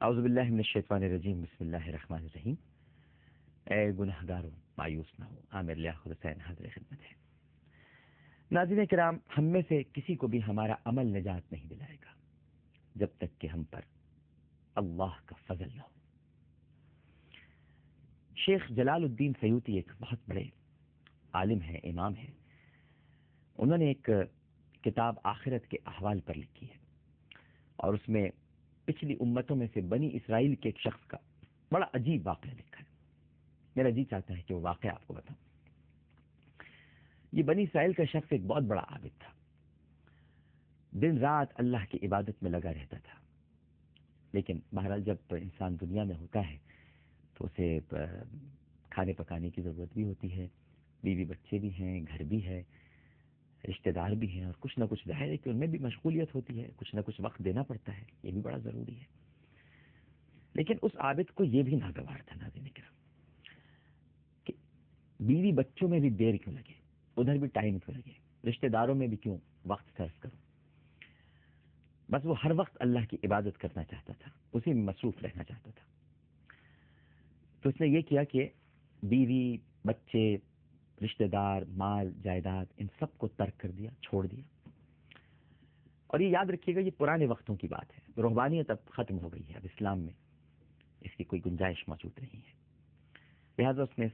اعوذ باللہ من الشیطان الرجیم، بسم اللہ الرحمن الرحیم۔ اے گنہگاروں مایوس نہ ہو، عامر لیاقت حسین حاضر خدمت ہے۔ ناظرین کرام، ہم میں سے کسی کو بھی ہمارا عمل نجات نہیں دلائے گا جب تک کہ ہم پر اللہ کا فضل نہ ہو۔ شیخ جلال الدین سیوطی ایک بہت بڑے عالم ہیں، امام ہیں۔ انہوں نے ایک کتاب آخرت کے احوال پر لکھی ہے، اور اس میں پچھلی امتوں میں سے بنی اسرائیل کے ایک شخص کا بڑا عجیب واقعہ لکھا ہے۔ میرا جی چاہتا ہے کہ وہ واقعہ آپ کو بتاؤں۔ یہ بنی اسرائیل کا شخص ایک بہت بڑا عابد تھا، دن رات اللہ کی عبادت میں لگا رہتا تھا، لیکن بہرحال جب انسان دنیا میں ہوتا ہے تو اسے کھانے پکانے کی ضرورت بھی ہوتی ہے، بیوی بچے بھی ہیں، گھر بھی ہے، رشتہ دار بھی ہیں، اور کچھ نہ کچھ ظاہر ہے کہ ان میں بھی مشغولیت ہوتی ہے، کچھ نہ کچھ وقت دینا پڑتا ہے، یہ بھی بڑا ضروری ہے۔ لیکن اس عابد کو یہ بھی ناگوار تھا ناظرین کرام کہ بیوی بچوں میں بھی دیر کیوں لگے، ادھر بھی ٹائم کیوں لگے، رشتہ داروں میں بھی کیوں وقت صرف کروں، بس وہ ہر وقت اللہ کی عبادت کرنا چاہتا تھا، اسی میں مصروف رہنا چاہتا تھا۔ تو اس نے یہ کیا کہ بیوی، بچے، رشتہ دار، مال، جائیداد، ان سب کو ترک کر دیا، چھوڑ دیا۔ اور یہ یاد رکھیے گا، یہ پرانے وقتوں کی بات ہے، روحانیت اب ختم ہو گئی ہے، اب اسلام میں اس کی کوئی گنجائش موجود نہیں ہے۔ لہذا اس نے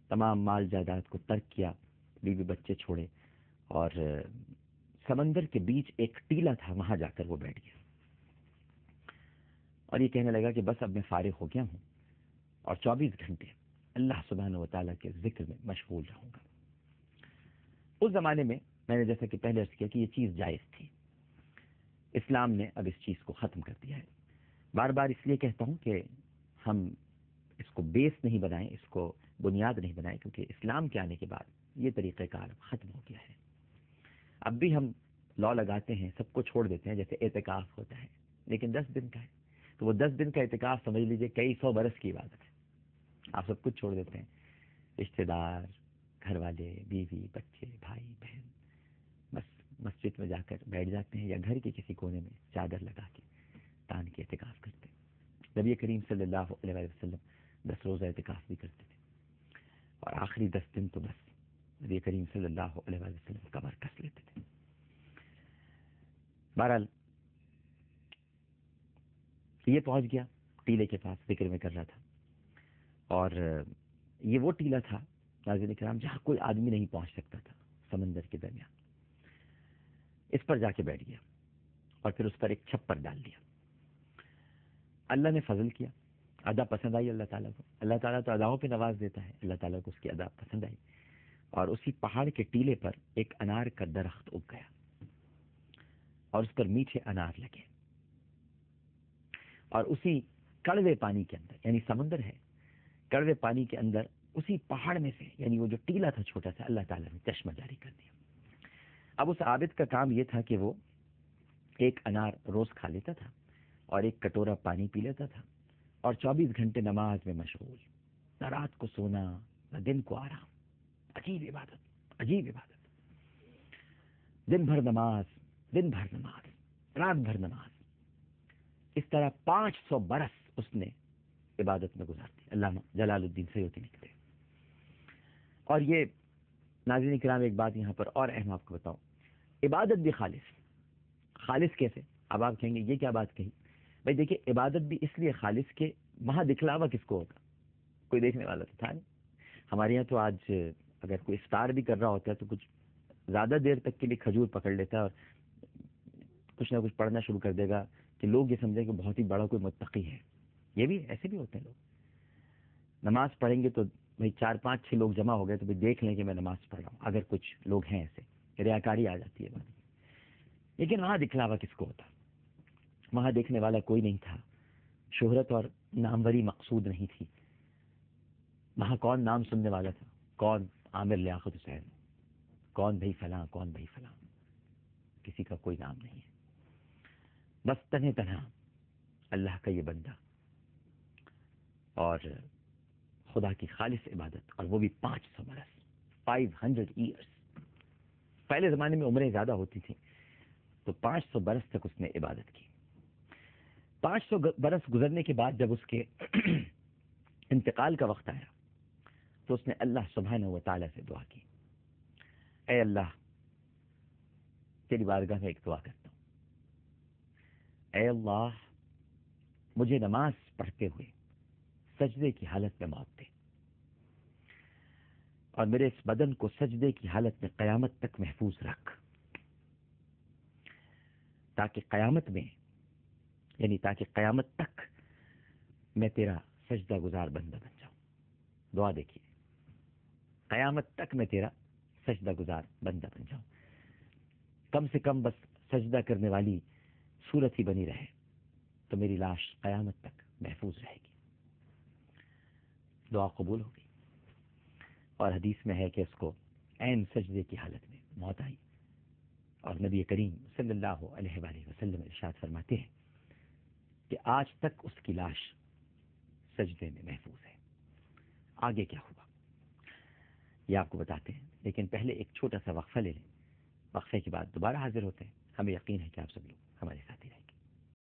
تمام مال جائیداد کو ترک کیا، بیوی بچے چھوڑے، اور سمندر کے بیچ ایک ٹیلا تھا، وہاں جا کر وہ بیٹھ گیا، اور یہ کہنے لگا کہ بس اب میں فارغ ہو گیا ہوں اور 24 گھنٹے اللہ سبحانہ و تعالیٰ کے ذکر میں مشغول رہوں گا۔ اس زمانے میں نے جیسا کہ پہلے عرض کیا کہ یہ چیز جائز تھی، اسلام نے اب اس چیز کو ختم کر دیا ہے۔ بار بار اس لیے کہتا ہوں کہ ہم اس کو بیس نہیں بنائیں، اس کو بنیاد نہیں بنائیں، کیونکہ اسلام کے آنے کے بعد یہ طریقہ کار ختم ہو گیا ہے۔ اب بھی ہم لا لگاتے ہیں، سب کو چھوڑ دیتے ہیں، جیسے اعتکاف ہوتا ہے، لیکن 10 دن کا ہے، تو وہ 10 دن کا اعتکاف سمجھ لیجئے کئی 100 برس کی عبادت ہے۔ آپ سب کچھ چھوڑ دیتے ہیں، رشتہ دار، گھر والے، بیوی، بچے، بھائی، بہن، بس مسجد میں جا کر بیٹھ جاتے ہیں، یا گھر کے کسی کونے میں چادر لگا کے تان کے اعتکاف کرتے ہیں۔ نبی کریم صلی اللہ علیہ وسلم 10 روزہ اعتکاف بھی کرتے تھے، اور آخری 10 دن تو بس نبی کریم صلی اللہ علیہ وسلم کمر کس لیتے تھے۔ بہرحال یہ پہنچ گیا ٹیلے کے پاس، فکر میں کر رہا تھا، اور یہ وہ ٹیلا تھا ناظرین کرام جہاں کوئی آدمی نہیں پہنچ سکتا تھا، سمندر کے درمیان۔ اس پر جا کے بیٹھ گیا، اور پھر اس پر ایک چھپر ڈال دیا۔ اللہ نے فضل کیا، ادا پسند آئی اللہ تعالیٰ کو۔ اللہ تعالیٰ تو اداؤں پہ نواز دیتا ہے، اللہ تعالیٰ کو اس کی ادا پسند آئی، اور اسی پہاڑ کے ٹیلے پر ایک انار کا درخت اگ گیا، اور اس پر میٹھے انار لگے، اور اسی کڑوے پانی کے اندر، یعنی سمندر ہے، کڑوے پانی کے اندر اسی پہاڑ میں سے، یعنی وہ جو ٹیلا تھا چھوٹا سا، اللہ تعالیٰ نے چشمہ جاری کر دیا۔ اب اس عابد کا کام یہ تھا کہ وہ ایک انار روز کھا لیتا تھا، اور ایک کٹورا پانی پی لیتا تھا، اور 24 گھنٹے نماز میں مشغول، نہ رات کو سونا نہ دن کو آرام۔ عجیب عبادت، عجیب عبادت، دن بھر نماز، دن بھر نماز، رات بھر نماز۔ اس طرح 500 برس اس نے عبادت میں گزار دی، علامہ جلال الدین سیوطی لکھتے ہیں۔ اور یہ ناظرین کرام ایک بات یہاں پر اور اہم آپ کو بتاؤں، عبادت بھی خالص کیسے؟ اب آپ کہیں گے یہ کیا بات کہی؟ بھائی دیکھیں، عبادت بھی اس لیے خالص کہ وہاں دکھلاوا کس کو ہوگا؟ کوئی دیکھنے والا تو تھا نہیں۔ ہمارے یہاں تو آج اگر کوئی افطار بھی کر رہا ہوتا ہے تو کچھ زیادہ دیر تک کے لیے کھجور پکڑ لیتا ہے، اور کچھ نہ کچھ پڑھنا شروع کر دے گا کہ لوگ یہ سمجھیں کہ بہت ہی بڑا کوئی متقی ہے۔ یہ بھی ایسے بھی ہوتے ہیں لوگ، نماز پڑھیں گے تو بھائی 4 5 6 لوگ جمع ہو گئے تو بھائی دیکھ لیں کہ میں نماز پڑھ رہا ہوں، اگر کچھ لوگ ہیں ایسے، ریاکاری آ جاتی ہے بات۔ لیکن وہاں دکھلاوا کس کو ہوتا؟ وہاں دیکھنے والا کوئی نہیں تھا، شہرت اور ناموری مقصود نہیں تھی۔ وہاں کون نام سننے والا تھا؟ کون عامر لیاقت حسین، کون بھائی فلاں، کون بھائی فلاں، کسی کا کوئی نام نہیں ہے۔ بس تنہا اللہ کا یہ بندہ، اور خدا کی خالص عبادت، اور وہ بھی 500 برس، 500 ایئرس۔ پہلے زمانے میں عمریں زیادہ ہوتی تھیں، تو 500 برس تک اس نے عبادت کی۔ 500 برس گزرنے کے بعد جب اس کے انتقال کا وقت آیا تو اس نے اللہ سبحانہ و تعالیٰ سے دعا کی، اے اللہ تیری بارگاہ میں ایک دعا کرتا ہوں، اے اللہ مجھے نماز پڑھتے ہوئے سجدے کی حالت میں موت دے، اور میرے اس بدن کو سجدے کی حالت میں قیامت تک محفوظ رکھ، تاکہ قیامت میں تاکہ قیامت تک میں تیرا سجدہ گزار بندہ بن جاؤں۔ دعا دیکھیے، قیامت تک میں تیرا سجدہ گزار بندہ بن جاؤں، کم سے کم بس سجدہ کرنے والی صورت ہی بنی رہے تو میری لاش قیامت تک محفوظ رہے گی۔ دعا قبول ہوگی، اور حدیث میں ہے کہ اس کو عین سجدے کی حالت میں موت آئی، اور نبی کریم صلی اللہ علیہ وآلہ وسلم ارشاد فرماتے ہیں کہ آج تک اس کی لاش سجدے میں محفوظ ہے۔ آگے کیا ہوا یہ آپ کو بتاتے ہیں، لیکن پہلے ایک چھوٹا سا وقفہ لے لیں، وقفے کے بعد دوبارہ حاضر ہوتے ہیں۔ ہمیں یقین ہے کہ آپ سب لوگ ہمارے ساتھ ہی رہیں۔